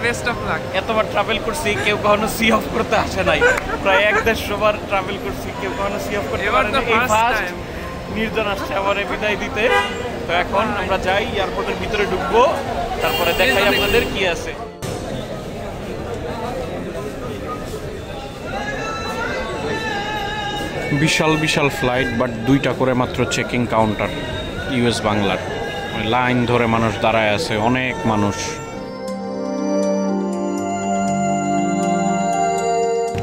Best of luck. এতবার travel করছি, কেউ কখনো সি অফ করতে আসে নাই। প্রায় 1-1.5 বার ট্রাভেল করছি, কেউ কখনো সি অফ করতে পারে না। এই ফার্স্ট নির্জন আসছে আমারে বিদায় দিতে। তো এখন আমরা যাই, এয়ারপোর্টের ভিতরে ঢুকবো, তারপরে দেখাই আপনাদের কি আছে। বিশাল বিশাল ফ্লাইট, বাট 2টা করে মাত্র চেকিং কাউন্টার ইউএস বাংলার। লাইন ধরে মানুষ দাঁড়ায় আছে, অনেক মানুষ।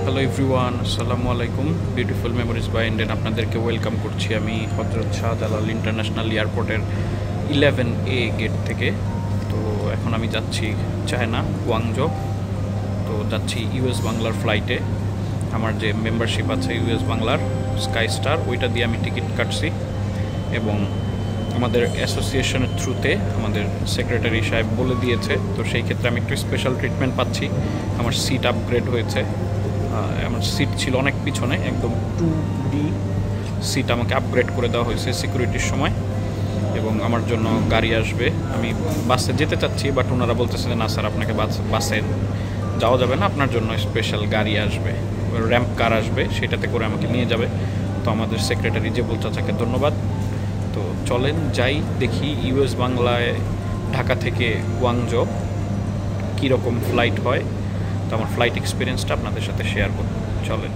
হ্যালো এভরিওয়ান, আসসালামু আলাইকুম। বিউটিফুল মেমোরিজ বাই ইন্ডিয়ান আপনাদেরকে ওয়েলকাম করছি আমি হযরত শাহজালাল ইন্টারন্যাশনাল এয়ারপোর্টের 11A গেট থেকে। তো এখন আমি যাচ্ছি চায়না, গুয়াংজো। তো যাচ্ছি ইউএস বাংলার ফ্লাইটে। আমার যে মেম্বারশিপ আছে ইউএস বাংলার স্কাই স্টার, ওইটা দিয়ে আমি টিকিট কাটছি এবং আমাদের অ্যাসোসিয়েশনের থ্রুতে আমাদের সেক্রেটারি সাহেব বলে দিয়েছে। তো সেই ক্ষেত্রে আমি একটু স্পেশাল ট্রিটমেন্ট পাচ্ছি। আমার সিট আপগ্রেড হয়েছে। আমার সিট ছিল অনেক পিছনে, একদম 2D সিট আমাকে আপগ্রেড করে দেওয়া হয়েছে সিকিউরিটির সময়। এবং আমার জন্য গাড়ি আসবে। আমি বাসে যেতে চাচ্ছি, বাট ওনারা বলতেছে যে না স্যার, আপনাকে বাসে যাওয়া যাবে না, আপনার জন্য স্পেশাল গাড়ি আসবে, র্যাম্প কার আসবে, সেটাতে করে আমাকে নিয়ে যাবে। তো আমাদের সেক্রেটারি জেবুল চাচাকে ধন্যবাদ। তো চলেন যাই, দেখি ইউএস বাংলায় ঢাকা থেকে গুয়াংজো কীরকম ফ্লাইট হয়। তো আমার ফ্লাইট এক্সপিরিয়েন্সটা আপনাদের সাথে শেয়ার করব, চলেন।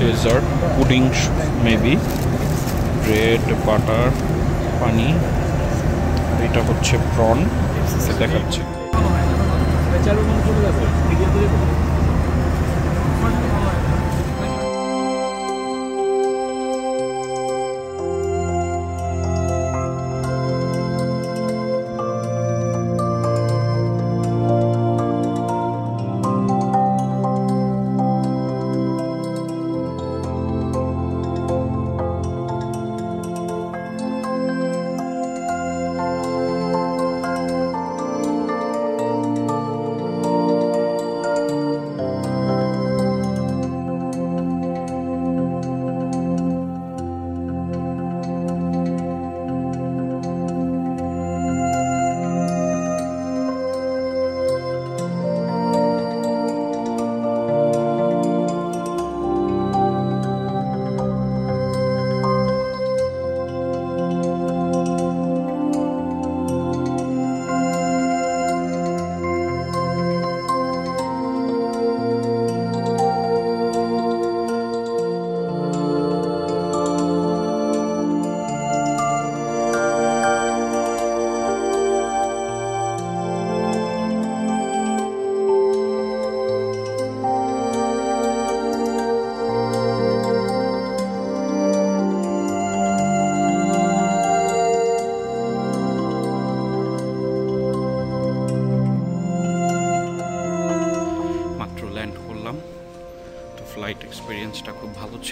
Dessert, pudding maybe, bread, butter, পানি, এটা হচ্ছে প্রন দেখাচ্ছে।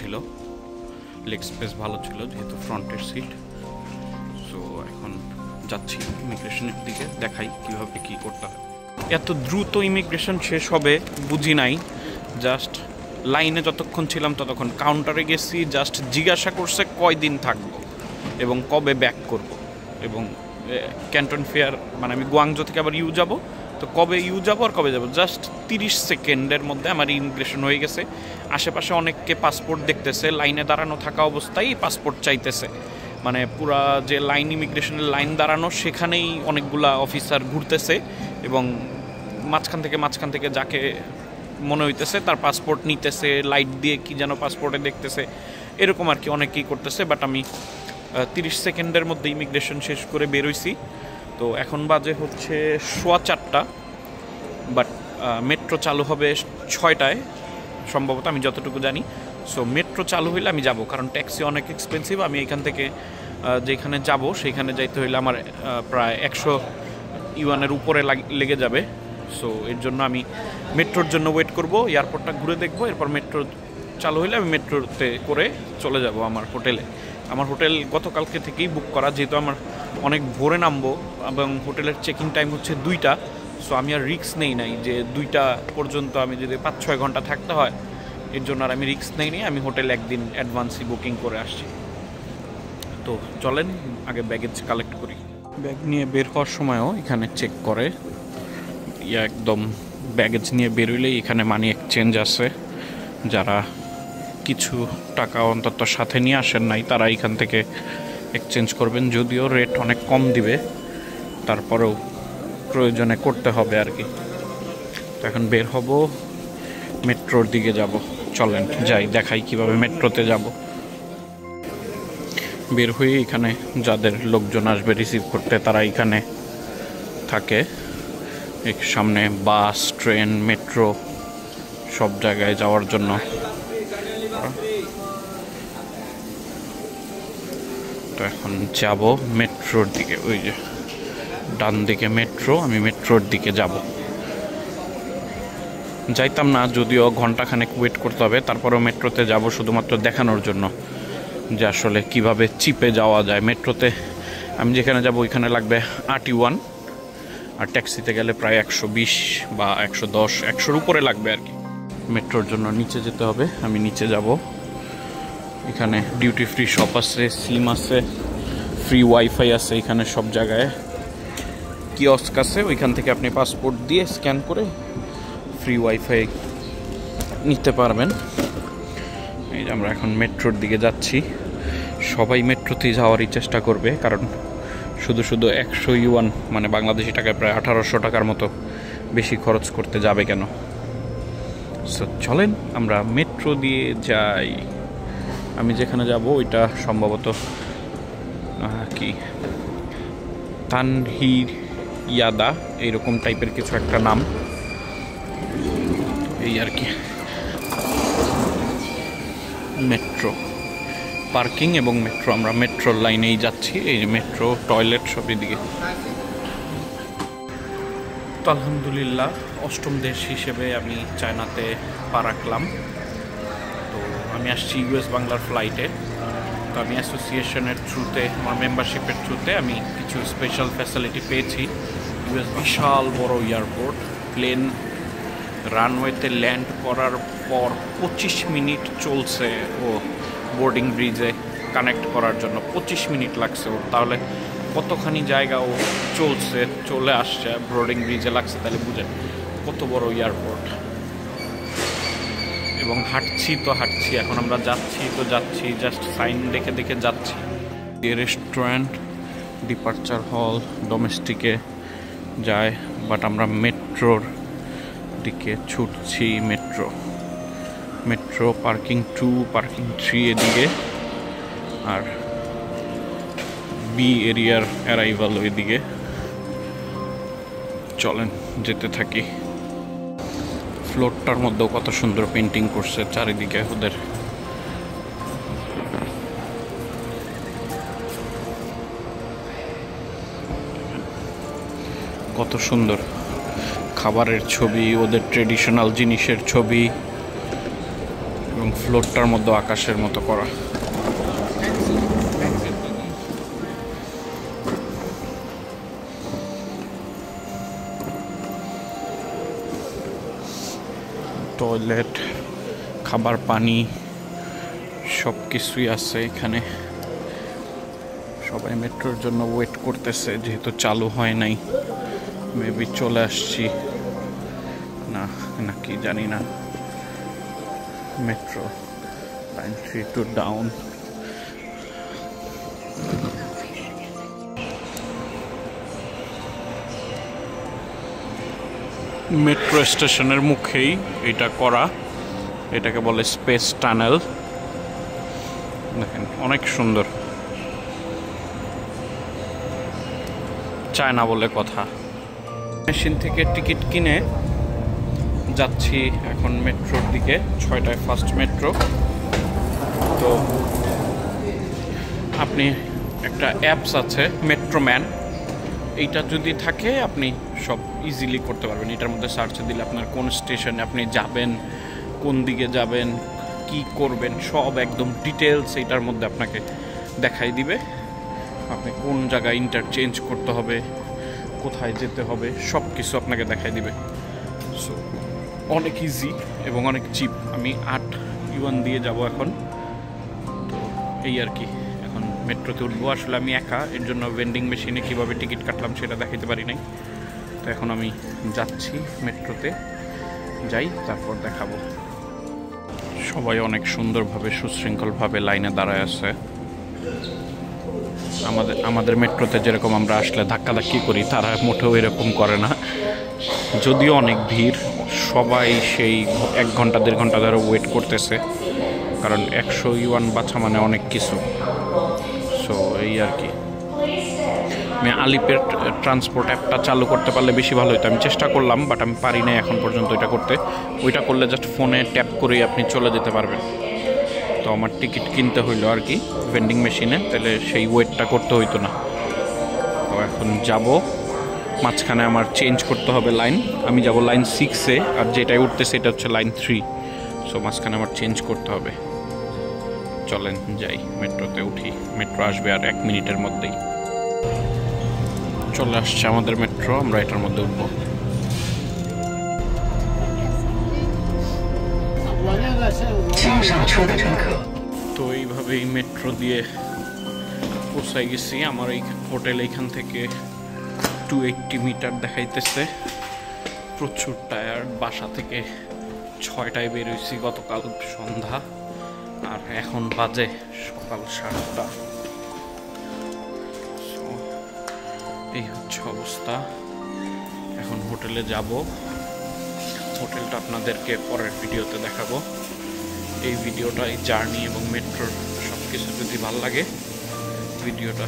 ছিল, লেগ স্পেস ভালো ছিল যেহেতু ফ্রন্টের সিট। সো এখন যাচ্ছি ইমিগ্রেশনের দিকে, দেখাই কীভাবে কী করতে হয়। এত দ্রুত ইমিগ্রেশন শেষ হবে বুঝি নাই। জাস্ট লাইনে যতক্ষণ ছিলাম ততক্ষণ, কাউন্টারে গেছি, জাস্ট জিজ্ঞাসা করছে কয়দিন থাকবো এবং কবে ব্যাক করব, এবং ক্যান্টন ফেয়ার মানে আমি গুয়াংজো থেকে আবার ইউ যাব, তো কবে ইউ যাবো আর কবে যাবো, জাস্ট 30 সেকেন্ডের মধ্যে আমার ইমিগ্রেশন হয়ে গেছে। আশেপাশে অনেককে পাসপোর্ট দেখতেছে, লাইনে দাঁড়ানো থাকা অবস্থায় পাসপোর্ট চাইতেছে, মানে পুরা যে লাইন ইমিগ্রেশনের লাইন দাঁড়ানো সেখানেই অনেকগুলা অফিসার ঘুরতেছে এবং মাঝখান থেকে যাকে মনে হইতেছে তার পাসপোর্ট নিতেছে, লাইট দিয়ে কি যেন পাসপোর্টে দেখতেছে, এরকম আর কি অনেকেই করতেছে। বাট আমি 30 সেকেন্ডের মধ্যে ইমিগ্রেশন শেষ করে বেরোইছি। তো এখন বাজে হচ্ছে 4:15, বাট মেট্রো চালু হবে 6টায় সম্ভবত, আমি যতটুকু জানি। সো মেট্রো চালু হইলে আমি যাব, কারণ ট্যাক্সি অনেক এক্সপেন্সিভ। আমি এখান থেকে যেখানে যাব সেইখানে যাইতে হইলে আমার প্রায় 100 ইউয়ানের উপরে লেগে যাবে। সো এর জন্য আমি মেট্রোর জন্য ওয়েট করব, এয়ারপোর্টটা ঘুরে দেখবো, এরপর মেট্রো চালু হইলে আমি মেট্রোতে করে চলে যাব আমার হোটেলে। আমার হোটেল গতকালকে থেকেই বুক করা, যেহেতু আমার অনেক ভোরে নামবো এবং হোটেলের চেক ইন টাইম হচ্ছে 2টা। সো আমি আর রিস্ক নেই নাই যে 2টা পর্যন্ত আমি যদি 5-6 ঘন্টা থাকতে হয়, এর জন্য আর আমি রিস্ক নেই নি। আমি হোটেল একদিন অ্যাডভান্সই বুকিং করে আসছি। তো চলেন আগে ব্যাগেজ কালেক্ট করি। ব্যাগ নিয়ে বের হওয়ার সময়ও এখানে চেক করে, একদম ব্যাগেজ নিয়ে বেরোলেই এখানে মানি এক্সচেঞ্জ আছে। যারা কিছু টাকা অন্তত সাথে নিয়ে আসেন নাই তারা এখান থেকে এক্সচেঞ্জ করবেন, যদিও রেট অনেক কম দিবে, তারপরেও প্রয়োজনে করতে হবে আর কি। তো এখন বের হব, মেট্রোর দিকে যাব। চলেন যাই, দেখাই কিভাবে মেট্রোতে যাব। বের হয়ে এখানে যাদের লোকজন আসবে রিসিভ করতে তারা এখানে থাকে। সামনে বাস, ট্রেন, মেট্রো সব জায়গায় যাওয়ার জন্য। তো এখন যাব মেট্রোর দিকে, ওই যে ডান দিকে মেট্রো, আমি মেট্রোর দিকে যাব। যাইতাম না, যদিও ঘন্টাখানেক ওয়েট করতে হবে, তারপরেও মেট্রোতে যাব শুধুমাত্র দেখানোর জন্য যে আসলে কিভাবে চিপে যাওয়া যায়। মেট্রোতে আমি যেখানে যাব ওইখানে লাগবে 8 ইউয়ান, আর ট্যাক্সিতে গেলে প্রায় 120 বা 110, 100-র উপরে লাগবে আর কি। মেট্রোর জন্য নিচে যেতে হবে, আমি নিচে যাব। এখানে ডিউটি ফ্রি শপ আছে, সিম আছে, ফ্রি ওয়াইফাই আছে, এখানে সব জায়গায় কিয়স্ক আছে, ওইখান থেকে আপনি পাসপোর্ট দিয়ে স্ক্যান করে ফ্রি ওয়াইফাই নিতে পারবেন। এই যে আমরা এখন মেট্রোর দিকে যাচ্ছি। সবাই মেট্রোতেই যাওয়ারই চেষ্টা করবে, কারণ শুধু 100 ইউয়ান মানে বাংলাদেশি টাকায় প্রায় 1800 টাকার মতো বেশি খরচ করতে যাবে কেন। সো চলেন আমরা মেট্রো দিয়ে যাই। আমি যেখানে যাব ওইটা সম্ভবত কি তানহির ইয়াদা এইরকম টাইপের কিছু একটা নাম, এই আর কি। মেট্রো পার্কিং এবং মেট্রো, আমরা মেট্রোর লাইনেই যাচ্ছি। এই যে মেট্রো, টয়লেট সবই দিকে। তো আলহামদুলিল্লাহ 8ম দেশ হিসেবে আমি চায়নাতে পা রাখলাম। তো আমি আসছি ইউএস বাংলার ফ্লাইটে। তো আমি অ্যাসোসিয়েশনের থ্রুতে, আমার মেম্বারশিপের থ্রুতে আমি কিছু স্পেশাল ফ্যাসিলিটি পেয়েছি। ইউএস বিশাল বড় এয়ারপোর্ট, প্লেন রানওয়েতে ল্যান্ড করার পর 25 মিনিট চলছে ও বোর্ডিং ব্রিজে কানেক্ট করার জন্য 25 মিনিট লাগছে ওর। তাহলে কতখানি জায়গা ও চলে আসছে, বোর্ডিং ব্রিজে লাগছে, তাহলে বুঝেন কত বড় এয়ারপোর্ট। এবং হাঁটছি, এখন আমরা যাচ্ছি, জাস্ট সাইন দেখে দেখে যাচ্ছি। রেস্টুরেন্ট, ডিপার্চার হল, ডোমেস্টিকে যায়, বাট আমরা মেট্রোর দিকে ছুটছি। মেট্রো পার্কিং 2, পার্কিং 3 এদিকে, আর বি এরিয়ার অ্যারাইভাল ওইদিকে। চলেন যেতে থাকি। ফ্লোরটার মধ্যেও কত সুন্দর পেন্টিং করছে চারিদিকে ওদের। কত সুন্দর খাবারের ছবি, ওদের ট্রেডিশনাল জিনিসের ছবি, এবং ফ্লোরটার মধ্যে আকাশের মতো করা। টয়লেট, খাবার, পানি সব কিছুই আছে এখানে। সবাই মেট্রোর জন্য ওয়েট করতেছে, যেহেতু চালু হয় নাই। মেবি চলে আসছি না নাকি জানি না। Metro line 3 two down. Metro স্টেশনের মুখেই এটা করা, এটাকে বলে স্পেস টানেল। দেখেন অনেক সুন্দর, চায় না বলে কথা। মেশিন থেকে টিকিট কিনে যাচ্ছি এখন মেট্রোর দিকে। 6টায় ফার্স্ট মেট্রো। তো আপনি একটা অ্যাপস আছে মেট্রোম্যান, এইটা যদি থাকে আপনি সব ইজিলি করতে পারবেন। এটার মধ্যে সার্চ দিলে আপনার কোন স্টেশনে আপনি যাবেন, কোন দিকে যাবেন, কি করবেন, সব একদম ডিটেলস এটার মধ্যে আপনাকে দেখাই দিবে। আপনি কোন জায়গায় ইন্টারচেঞ্জ করতে হবে, কোথায় যেতে হবে, সব কিছু আপনাকে দেখাই দিবে। সো অনেক ইজি এবং অনেক চিপ। আমি 8 ইউয়ান দিয়ে যাব এখন। তো এই আর কি, এখন মেট্রোতে উঠবো। আসলে আমি একা, এর জন্য ভেন্ডিং মেশিনে কীভাবে টিকিট কাটলাম সেটা দেখাইতে পারি নাই। তো এখন আমি যাচ্ছি মেট্রোতে, যাই তারপর দেখাবো। সবাই অনেক সুন্দরভাবে সুশৃঙ্খলভাবে লাইনে দাঁড়ায় আছে। আমাদের মেট্রোতে যেরকম আমরা আসলে ধাক্কাধাক্কি করি, তারা মোটেও এরকম করে না। যদিও অনেক ভিড়, সবাই সেই 1 ঘন্টা 1.5 ঘন্টা ধরে ওয়েট করতেছে, কারণ 100 ইউয়ান বাছা মানে অনেক কিছু। সো এই আর কি। আমি আলিপের ট্রান্সপোর্ট অ্যাপটা চালু করতে পারলে বেশি ভালো হতো। আমি চেষ্টা করলাম, বাট আমি পারি না এখন পর্যন্ত এটা করতে। ওইটা করলে জাস্ট ফোনে ট্যাপ করেই আপনি চলে যেতে পারবেন। তো আমার টিকিট কিনতে হইলো আর কি ভেন্ডিং মেশিনে, তাহলে সেই ওয়েটটা করতে হইতো না। তো এখন যাব, মাঝখানে আমার চেঞ্জ করতে হবে লাইন। আমি যাব লাইন 6-এ, আর যেটাই উঠতেছে এটা হচ্ছে লাইন 3। সো মাঝখানে আমার চেঞ্জ করতে হবে। চলেন যাই, মেট্রোতে উঠি। মেট্রো আসবে আর 1 মিনিটের মধ্যেই। চলে আসছে আমাদের মেট্রো, আমরা এটার মধ্যে উঠবো। তো এইভাবেই মেট্রো দিয়ে পৌঁছাই গেছি। আমার এই হোটেল এইখান থেকে 280 মিটার দেখাইতেছে। প্রচুর টায়ার্ড। বাসা থেকে 6টায় বেরোইছি গতকাল সন্ধ্যা, আর এখন বাজে সকাল 7টা। এই হচ্ছে অবস্থা। এখন হোটেলে যাব। হোটেলটা আপনাদেরকে পরের ভিডিওতে দেখাবো। এই ভিডিওটা, এই জার্নি এবং মেট্রোর সব কিছু যদি ভালো লাগে, ভিডিওটা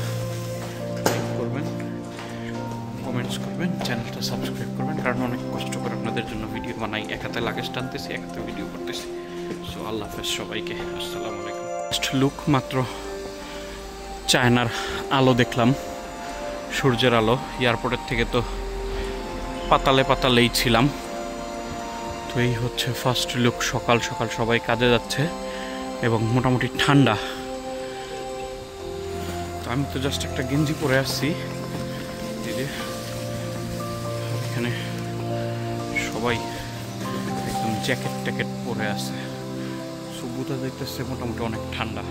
লাইক করবেন, কমেন্টস করবেন, চ্যানেলটা সাবস্ক্রাইব করবেন, কারণ অনেক কষ্ট করে আপনাদের জন্য ভিডিও বানাই। এক হাতে লাগেজ টানতেছি, এক হাতে ভিডিও করতেছি। সো আল্লাহ হাফেজ সবাইকে, আসসালামু আলাইকুম। ফার্স্ট লুক, মাত্র চায়নার আলো দেখলাম, সূর্যের আলো। এয়ারপোর্টের থেকে তো পাতালে পাতালেই ছিলাম। তো এই হচ্ছে ফার্স্ট লুক। সকাল সকাল সবাই কাজে যাচ্ছে এবং মোটামুটি ঠান্ডা। তো আমি তো জাস্ট একটা গেঞ্জি পরে আসছি, এখানে সবাই একদম জ্যাকেট ট্যাকেট পরে আছে। সো বুঝা যাইতেছে মোটামুটি অনেক ঠান্ডা।